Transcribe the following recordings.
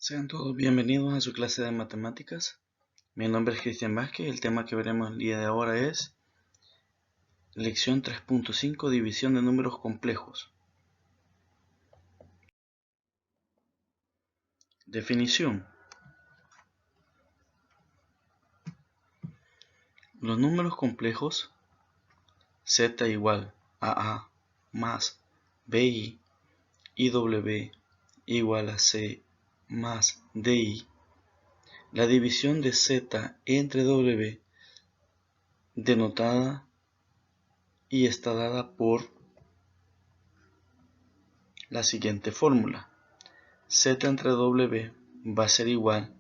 Sean todos bienvenidos a su clase de matemáticas. Mi nombre es Cristian Vázquez y el tema que veremos el día de ahora es lección 3.5, división de números complejos. Definición. Los números complejos z igual a A más BI y W igual a C más DI. La división de z entre W denotada y está dada por la siguiente fórmula. Z entre W va a ser igual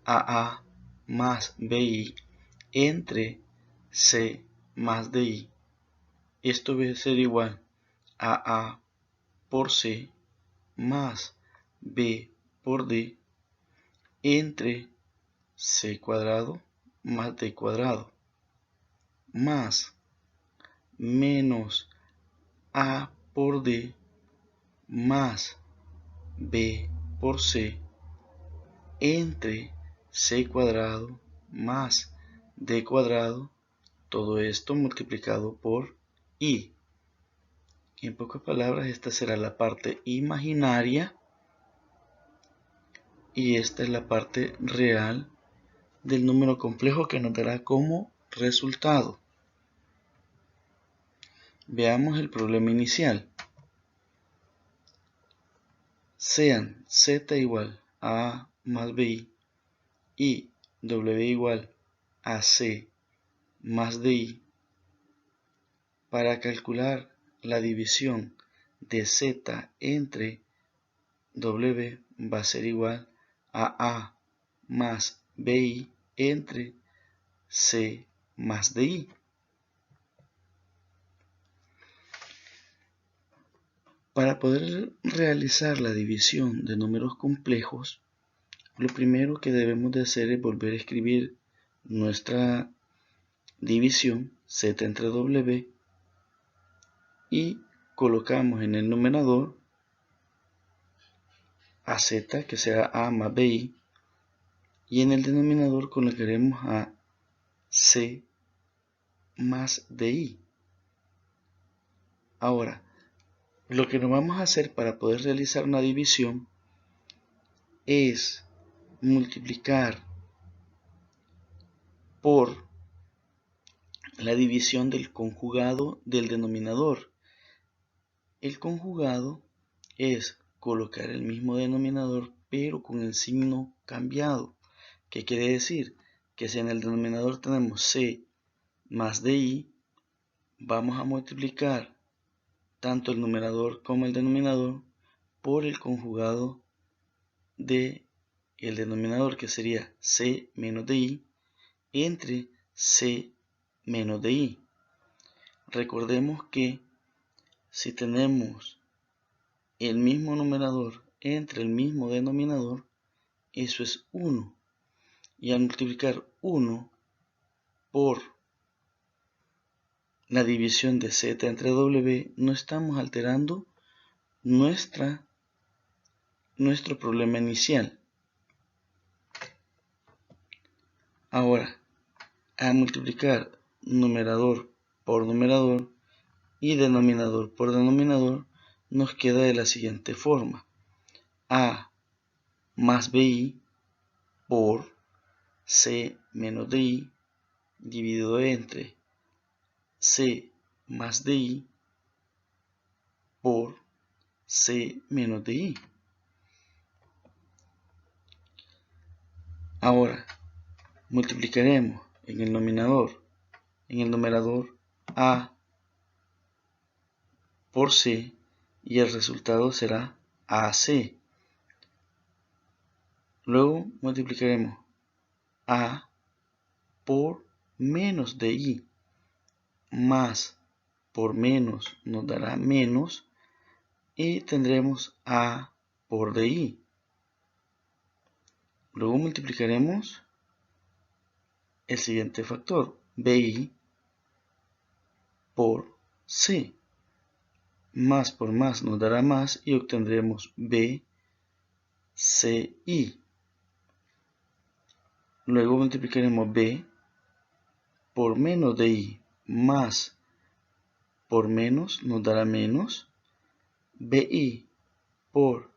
a A más BI entre C más DI. Esto va a ser igual a A por C más B por D entre C cuadrado más D cuadrado más menos A por D más B por C entre C cuadrado más D cuadrado, todo esto multiplicado por I. En pocas palabras, esta será la parte imaginaria y esta es la parte real del número complejo que nos dará como resultado. Veamos el problema inicial. Sean z igual a A más BI y W igual a C más DI. Para calcular la división de z entre W va a ser igual a A más BI entre C más DI. Para poder realizar la división de números complejos, lo primero que debemos de hacer es volver a escribir nuestra división z entre W y colocamos en el numerador a z, que sea A más BI, y en el denominador colocaremos a C más DI. Ahora, lo que nos vamos a hacer para poder realizar una división es multiplicar por la división del conjugado del denominador. El conjugado es colocar el mismo denominador pero con el signo cambiado. ¿Qué quiere decir? Que si en el denominador tenemos C más DI, vamos a multiplicar tanto el numerador como el denominador por el conjugado de el denominador, que sería C menos DI entre C menos DI. Recordemos que si tenemos el mismo numerador entre el mismo denominador, eso es 1. Y al multiplicar 1 por la división de z entre W, no estamos alterando nuestro problema inicial. Ahora, al multiplicar numerador por numerador y denominador por denominador, nos queda de la siguiente forma: A más BI por C menos DI dividido entre C más DI por C menos DI. Ahora multiplicaremos en el numerador A por C y el resultado será AC. Luego multiplicaremos A por menos DI, más por menos nos dará menos y tendremos A por DI. Luego multiplicaremos el siguiente factor, BI por C. Más por más nos dará más y obtendremos B CI. Luego multiplicaremos B por menos de I más por menos nos dará menos. BI por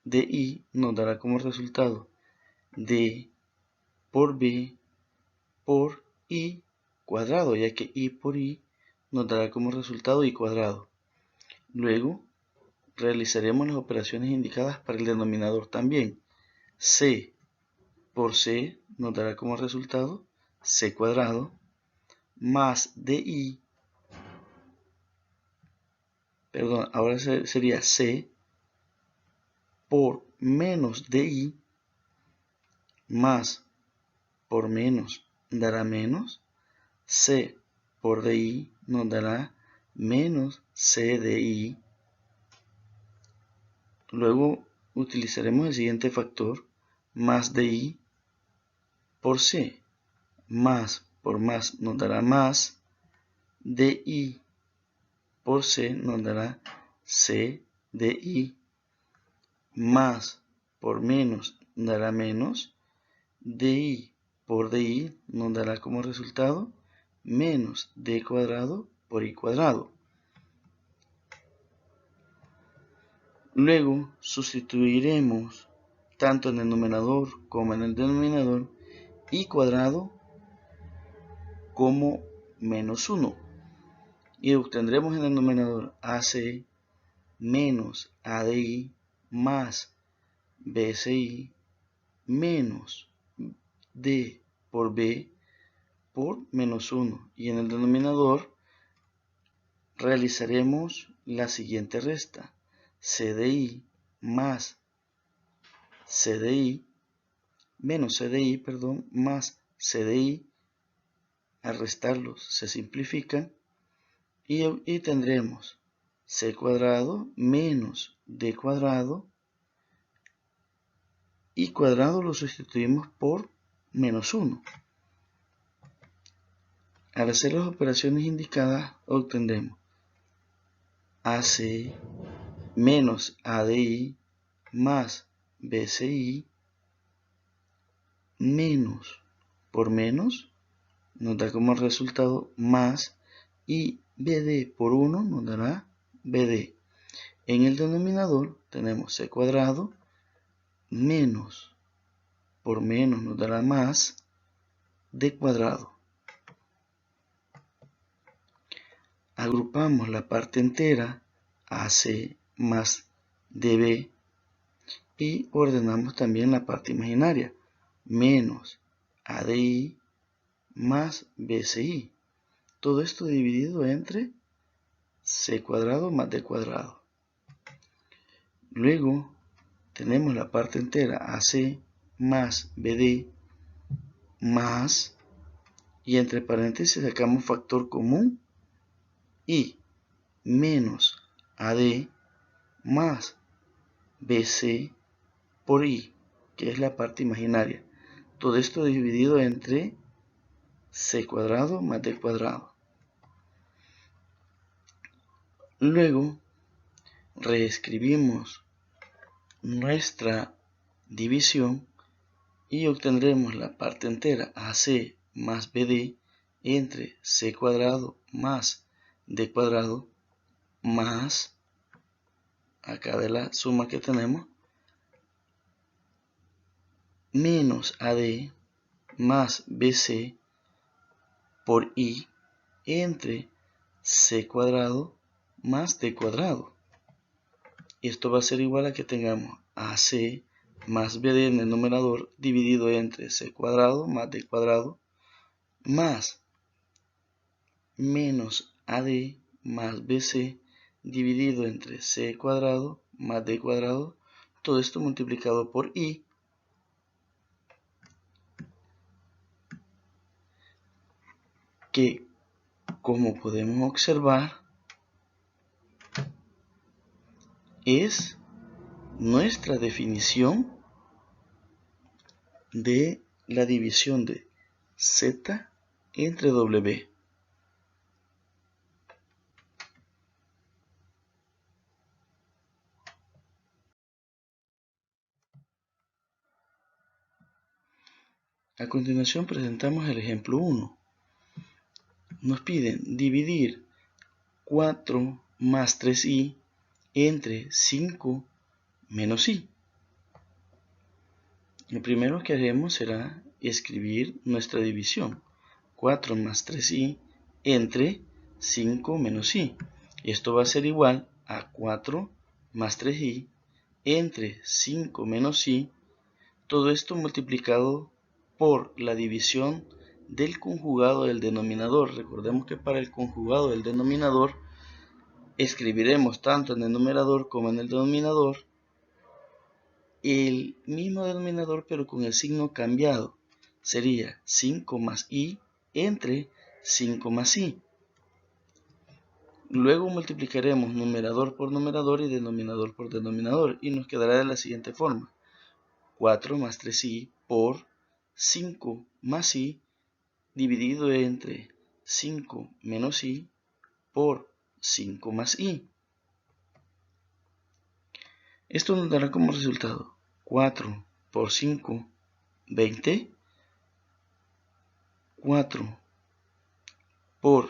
DI nos dará como resultado D por B por I cuadrado, ya que I por I nos dará como resultado I cuadrado. Luego realizaremos las operaciones indicadas para el denominador también. C por C nos dará como resultado C cuadrado más DI, perdón, ahora sería C por menos DI más por menos dará menos. C por DI nos dará menos CDI. Luego utilizaremos el siguiente factor, más DI por C. Más por más nos dará más. DI por C nos dará CDI. Más por menos dará menos. DI por DI nos dará como resultado menos D cuadrado por I cuadrado. Luego sustituiremos tanto en el numerador como en el denominador I cuadrado como menos 1. Y obtendremos en el numerador AC menos ADI más BCI menos D por B por menos 1. Y en el denominador realizaremos la siguiente resta. CDI más CDI menos CDI, perdón, más CDI. Al restarlos se simplifican y tendremos C cuadrado menos D cuadrado. Y cuadrado lo sustituimos por menos 1. Al hacer las operaciones indicadas obtendremos AC menos ADI más BCI menos por menos nos da como resultado más, y BD por 1 nos dará BD. En el denominador tenemos C cuadrado menos por menos nos dará más D cuadrado. Agrupamos la parte entera AC más DB y ordenamos también la parte imaginaria menos ADI más BCI. Todo esto dividido entre C cuadrado más D cuadrado. Luego tenemos la parte entera AC más BD más, y entre paréntesis sacamos factor común, I menos AD más BC por I, que es la parte imaginaria. Todo esto dividido entre C cuadrado más D cuadrado. Luego reescribimos nuestra división y obtendremos la parte entera AC más BD entre C cuadrado más D cuadrado más, acá de la suma que tenemos, menos AD más BC por I entre C cuadrado más D cuadrado. Esto va a ser igual a que tengamos AC más BD en el numerador dividido entre C cuadrado más D cuadrado más menos AD más BC dividido entre C cuadrado más D cuadrado, todo esto multiplicado por I, que como podemos observar es nuestra definición de la división de Z entre W. A continuación presentamos el ejemplo 1. Nos piden dividir 4 más 3i entre 5 menos i. Lo primero que haremos será escribir nuestra división. 4 más 3i entre 5 menos i. Esto va a ser igual a 4 más 3i entre 5 menos i. Todo esto multiplicado por la división del conjugado del denominador. Recordemos que para el conjugado del denominador escribiremos tanto en el numerador como en el denominador el mismo denominador pero con el signo cambiado. Sería 5 más i entre 5 más i. Luego multiplicaremos numerador por numerador y denominador por denominador y nos quedará de la siguiente forma. 4 más 3i por 5 más i dividido entre 5 menos i por 5 más i. Esto nos dará como resultado 4 por 5, 20. 4 por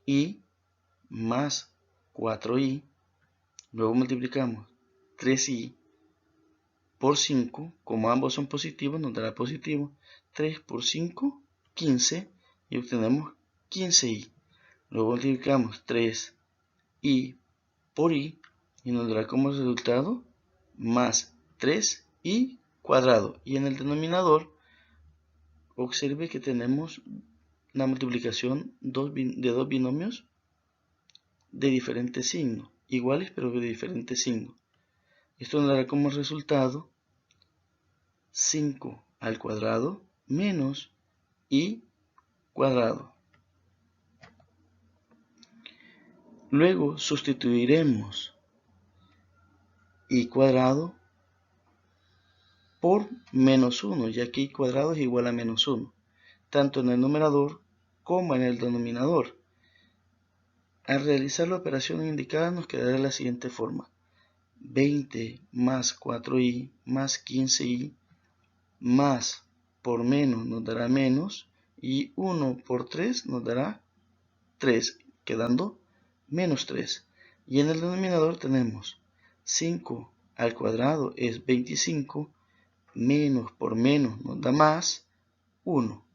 i más 4i. Luego multiplicamos 3i por 5. Como ambos son positivos, nos dará positivo. 3 por 5, 15. Y obtenemos 15i. Luego multiplicamos 3i por i. Y nos dará como resultado más 3i cuadrado. Y en el denominador, observe que tenemos la multiplicación de dos binomios de diferente signo. Iguales pero de diferente signo. Esto nos dará como resultado 5 al cuadrado menos i cuadrado. Luego sustituiremos i cuadrado por menos 1, ya que i cuadrado es igual a menos 1, tanto en el numerador como en el denominador. Al realizar la operación indicada nos quedará de la siguiente forma. 20 más 4i más 15i más por menos nos dará menos y 1 por 3 nos dará 3, quedando menos 3. Y en el denominador tenemos 5 al cuadrado es 25, menos por menos nos da más 1.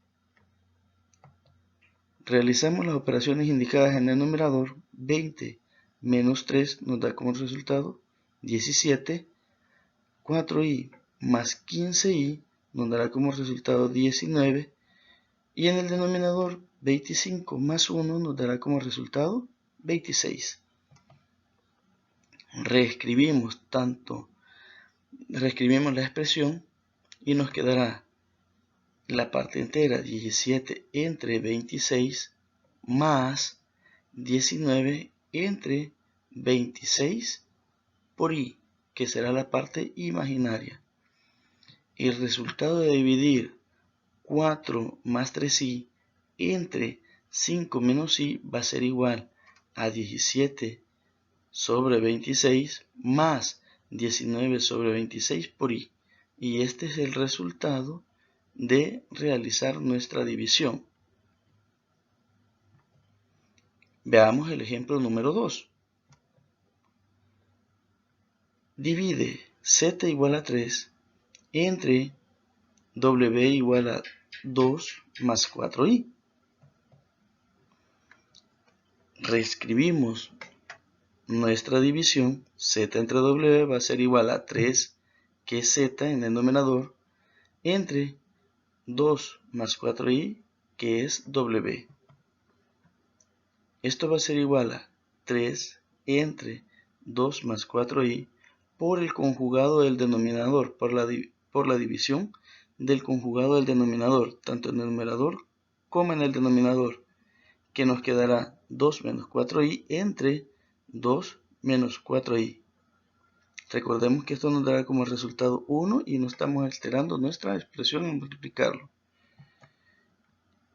Realizamos las operaciones indicadas en el numerador. 20 menos 3 nos da como resultado 17. 4i más 15i nos dará como resultado 19. Y en el denominador 25 más 1 nos dará como resultado 26. Reescribimos la expresión y nos quedará la parte entera 17 entre 26 más 19 entre 26 por i, que será la parte imaginaria. El resultado de dividir 4 más 3i entre 5 menos i va a ser igual a 17 sobre 26 más 19 sobre 26 por i. Y este es el resultado de realizar nuestra división. Veamos el ejemplo número 2. Divide z igual a 3 entre w igual a 2 más 4i. Reescribimos nuestra división. Z entre w va a ser igual a 3, que es z en el numerador, entre 2 más 4i, que es w. Esto va a ser igual a 3 entre 2 más 4i por el conjugado del denominador, por la división del conjugado del denominador, tanto en el numerador como en el denominador, que nos quedará 2 menos 4i entre 2 menos 4i. Recordemos que esto nos dará como resultado 1 y no estamos alterando nuestra expresión en multiplicarlo.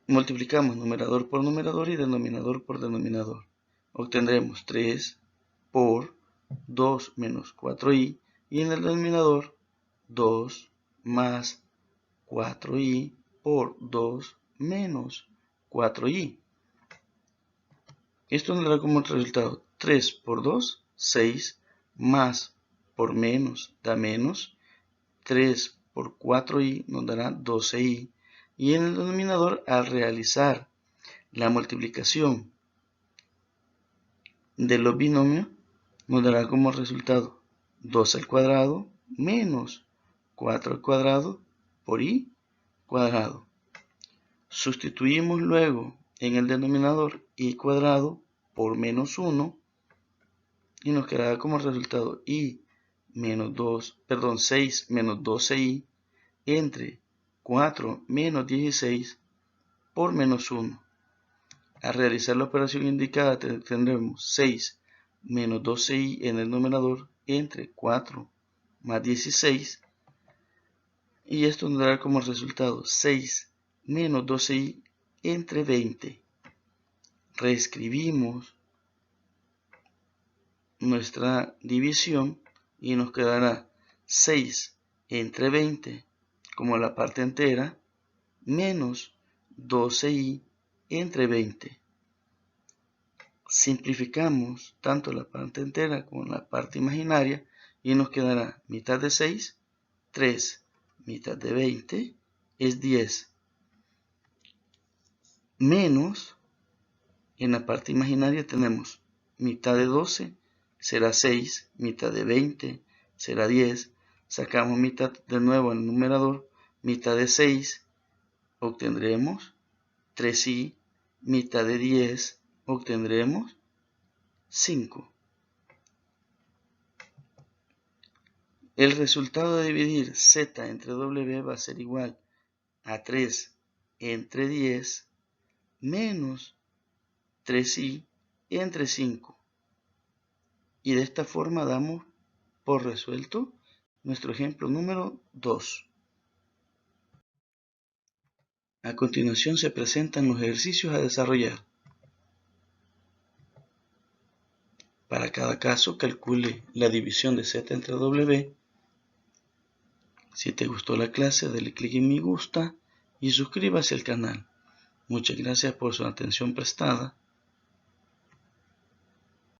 Multiplicamos numerador por numerador y denominador por denominador. Obtendremos 3 por 2 menos 4i y en el denominador 2 más 4i por 2 menos 4y. Esto nos dará como resultado 3 por 2, 6, más por menos da menos, 3 por 4y nos dará 12y. Y en el denominador, al realizar la multiplicación de los binomios, nos dará como resultado 2 al cuadrado menos 4 al cuadrado por y cuadrado. Sustituimos luego en el denominador y cuadrado por menos 1 y nos quedará como resultado y menos 6 menos 12y entre 4 menos 16 por menos 1. Al realizar la operación indicada tendremos 6 menos 12y en el numerador entre 4 más 16 y esto nos dará como resultado 6 menos 12y entre 20. Reescribimos nuestra división y nos quedará 6 entre 20 como la parte entera menos 12y entre 20. Simplificamos tanto la parte entera como la parte imaginaria y nos quedará mitad de 6, 3, mitad de 20 es 10, menos, en la parte imaginaria tenemos mitad de 12 será 6, mitad de 20 será 10, sacamos mitad de nuevo en el numerador, mitad de 6 obtendremos 3y, mitad de 10 obtendremos 5. El resultado de dividir z entre w va a ser igual a 3 entre 10 menos 3y entre 5. Y de esta forma damos por resuelto nuestro ejemplo número 2. A continuación se presentan los ejercicios a desarrollar. Para cada caso, calcule la división de z entre w. Si te gustó la clase, dale clic en me gusta y suscríbase al canal. Muchas gracias por su atención prestada.